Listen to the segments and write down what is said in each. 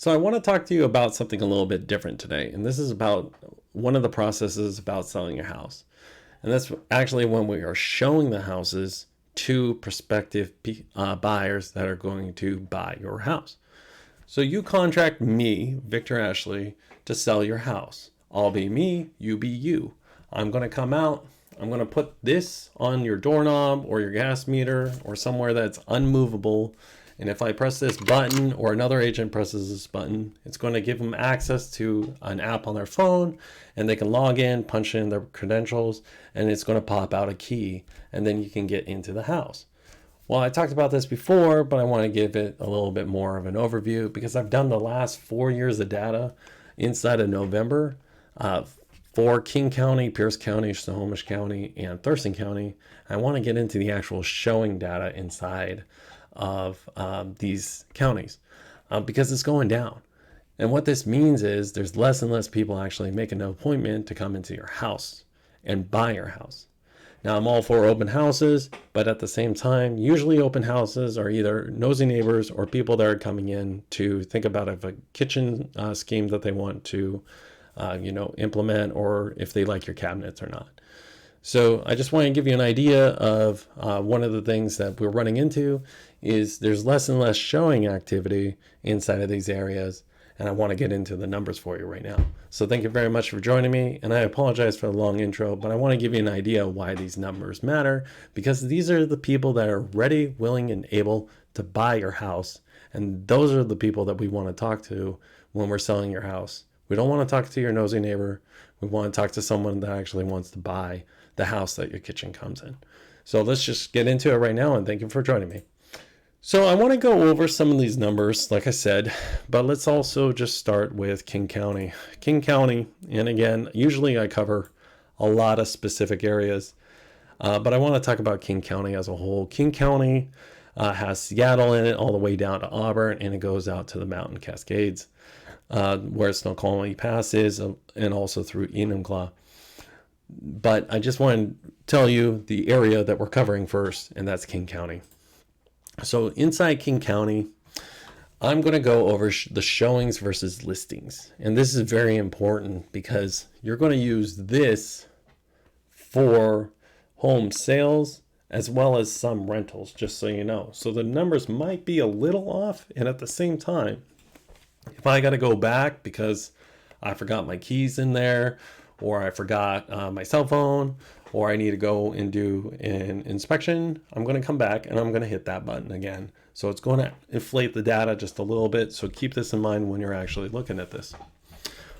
So I want to talk to you about something a little bit different today. And this is about one of the processes about selling your house. And that's actually when we are showing the houses to prospective buyers that are going to buy your house. So you contract me, Victor Ashley, to sell your house. I'll be me, you be you. I'm going to come out. I'm going to put this on your doorknob or your gas meter or somewhere that's unmovable. And if I press this button or another agent presses this button, it's going to give them access to an app on their phone and they can log in, punch in their credentials, and it's going to pop out a key and then you can get into the house. Well, I talked about this before, but I want to give it a little bit more of an overview because I've done the last 4 years of data inside of November for King County, Pierce County, Snohomish County, and Thurston County. I want to get into the actual showing data inside of these counties because it's going down. And what this means is there's less and less people actually making an appointment to come into your house and buy your house. Now, I'm all for open houses, but at the same time, usually open houses are either nosy neighbors or people that are coming in to think about if a kitchen scheme that they want to implement, or if they like your cabinets or not. So I just want to give you an idea of one of the things that we're running into is there's less and less showing activity inside of these areas. And I want to get into the numbers for you right now. So thank you very much for joining me. And I apologize for the long intro, but I want to give you an idea of why these numbers matter, because these are the people that are ready, willing, and able to buy your house. And those are the people that we want to talk to when we're selling your house. We don't want to talk to your nosy neighbor. We want to talk to someone that actually wants to buy the house that your kitchen comes in. So let's just get into it right now, and thank you for joining me. So I want to go over some of these numbers, like I said, but let's also just start with King County. King County, and again, usually I cover a lot of specific areas, but I want to talk about King County as a whole. King County has Seattle in it all the way down to Auburn, and it goes out to the Mountain Cascades, where Snoqualmie Pass is, and also through Enumclaw. But I just want to tell you the area that we're covering first, and that's King County. So inside King County, I'm going to go over the showings versus listings. And this is very important because you're going to use this for home sales as well as some rentals, just so you know. So the numbers might be a little off. And at the same time, if I got to go back because I forgot my keys in there, or I forgot my cell phone, or I need to go and do an inspection, I'm going to come back and I'm going to hit that button again. So it's going to inflate the data just a little bit. So keep this in mind when you're actually looking at this.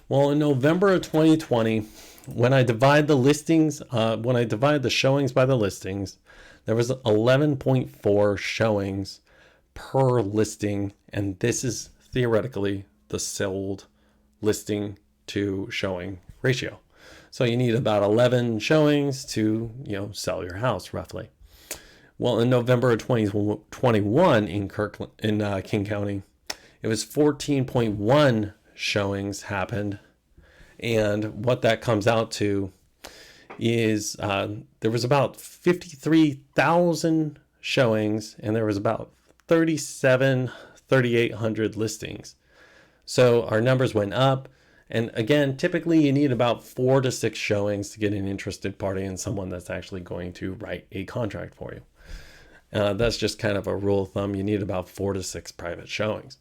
Well, in November of 2020, when I divide the listings, when I divide the showings by the listings, there was 11.4 showings per listing. And this is theoretically the sold listing to showing ratio. So you need about 11 showings to, sell your house roughly. Well, in November of 2021 in King County, it was 14.1 showings happened. And what that comes out to is there was about 53,000 showings and there was about 3,800 listings. So our numbers went up. And again, typically you need about 4 to 6 showings to get an interested party and someone that's actually going to write a contract for you. That's just kind of a rule of thumb. You need about 4 to 6 private showings.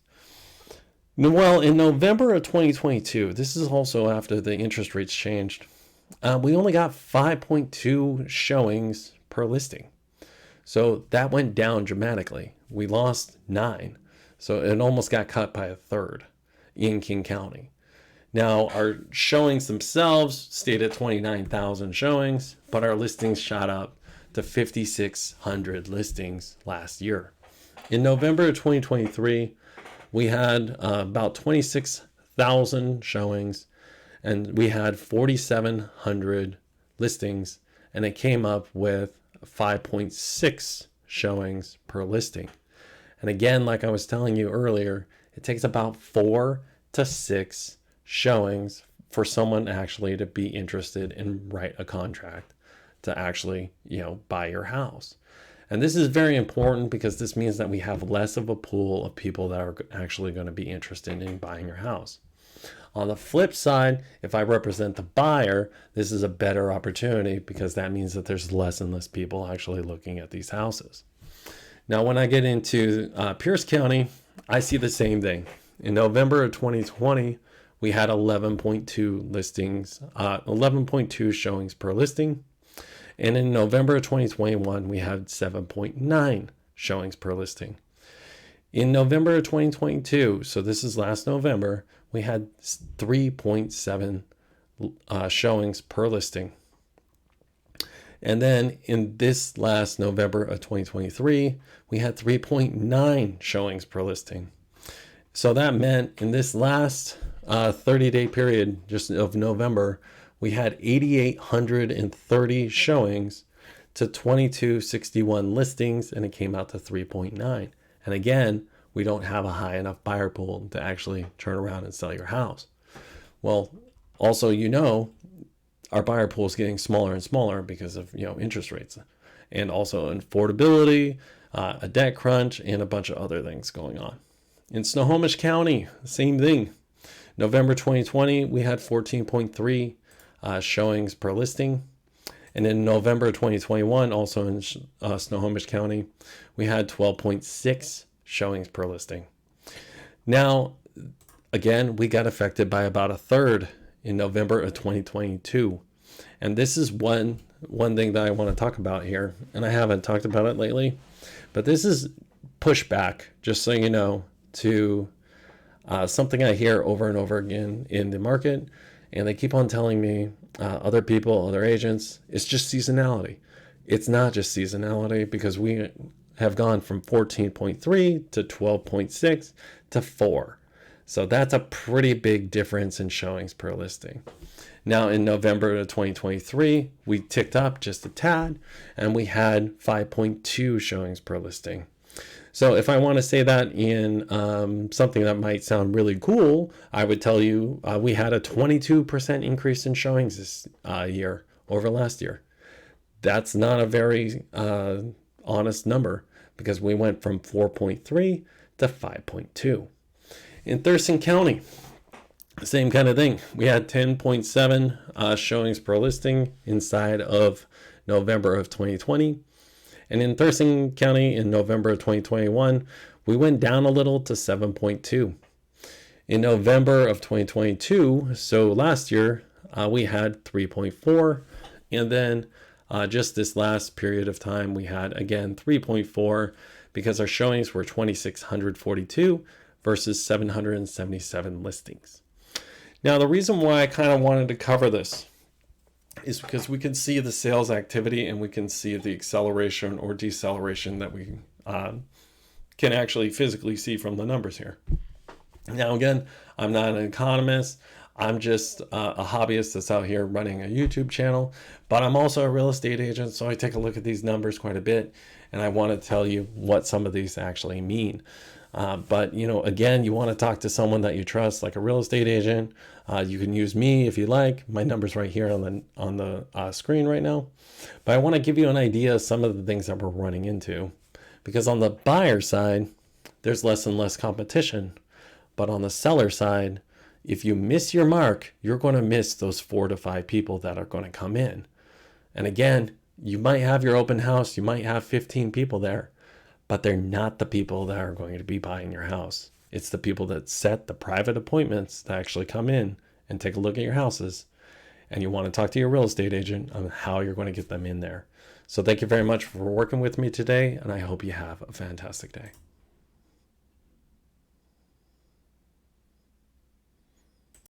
Well, in November of 2022, this is also after the interest rates changed, we only got 5.2 showings per listing. So that went down dramatically. We lost 9. So it almost got cut by a third in King County. Now, our showings themselves stayed at 29,000 showings, but our listings shot up to 5,600 listings last year. In November of 2023, we had about 26,000 showings, and we had 4,700 listings, and it came up with 5.6 showings per listing. And again, like I was telling you earlier, it takes about 4 to 6 showings for someone actually to be interested and write a contract to actually, buy your house. And this is very important because this means that we have less of a pool of people that are actually going to be interested in buying your house. On the flip side, if I represent the buyer, this is a better opportunity because that means that there's less and less people actually looking at these houses. Now, when I get into Pierce County, I see the same thing. In November of 2020, we had 11.2 listings, 11.2 showings per listing. And in November of 2021, we had 7.9 showings per listing. In November of 2022, so this is last November, we had 3.7 showings per listing. And then in this last November of 2023, we had 3.9 showings per listing. So that meant in this last 30-day period, just of November, we had 8,830 showings to 2,261 listings, and it came out to 3.9. And again, we don't have a high enough buyer pool to actually turn around and sell your house. Well, also, our buyer pool is getting smaller and smaller because of, interest rates and also affordability, a debt crunch, and a bunch of other things going on. In Snohomish County, same thing. November 2020, we had 14.3 showings per listing. And in November 2021, also in Snohomish County, we had 12.6 showings per listing. Now, again, we got affected by about a third in November of 2022. And this is one thing that I want to talk about here. And I haven't talked about it lately, but this is pushback, just so you know, to something I hear over and over again in the market. And they keep on telling me, other people, other agents, it's just seasonality. It's not just seasonality because we have gone from 14.3 to 12.6 to 4. So that's a pretty big difference in showings per listing. Now in November of 2023, we ticked up just a tad and we had 5.2 showings per listing. So if I want to say that in something that might sound really cool, I would tell you we had a 22% increase in showings this year over last year. That's not a very honest number because we went from 4.3 to 5.2. In Thurston County, same kind of thing. We had 10.7 showings per listing inside of November of 2020. And in Thurston County in November of 2021, we went down a little to 7.2. In November of 2022, so last year, we had 3.4. And then just this last period of time, we had, again, 3.4 because our showings were 2,642 versus 777 listings. Now, the reason why I kind of wanted to cover this is because we can see the sales activity and we can see the acceleration or deceleration that we can actually physically see from the numbers here. Now, again, I'm not an economist. I'm just a hobbyist that's out here running a YouTube channel, but I'm also a real estate agent. So I take a look at these numbers quite a bit and I want to tell you what some of these actually mean. But, again, you want to talk to someone that you trust, like a real estate agent. You can use me if you like. My number's right here on the screen right now. But I want to give you an idea of some of the things that we're running into. Because on the buyer side, there's less and less competition. But on the seller side, if you miss your mark, you're going to miss those 4 to 5 people that are going to come in. And again, you might have your open house. You might have 15 people there. But they're not the people that are going to be buying your house. It's the people that set the private appointments that actually come in and take a look at your houses. And you want to talk to your real estate agent on how you're going to get them in there. So thank you very much for working with me today. And I hope you have a fantastic day.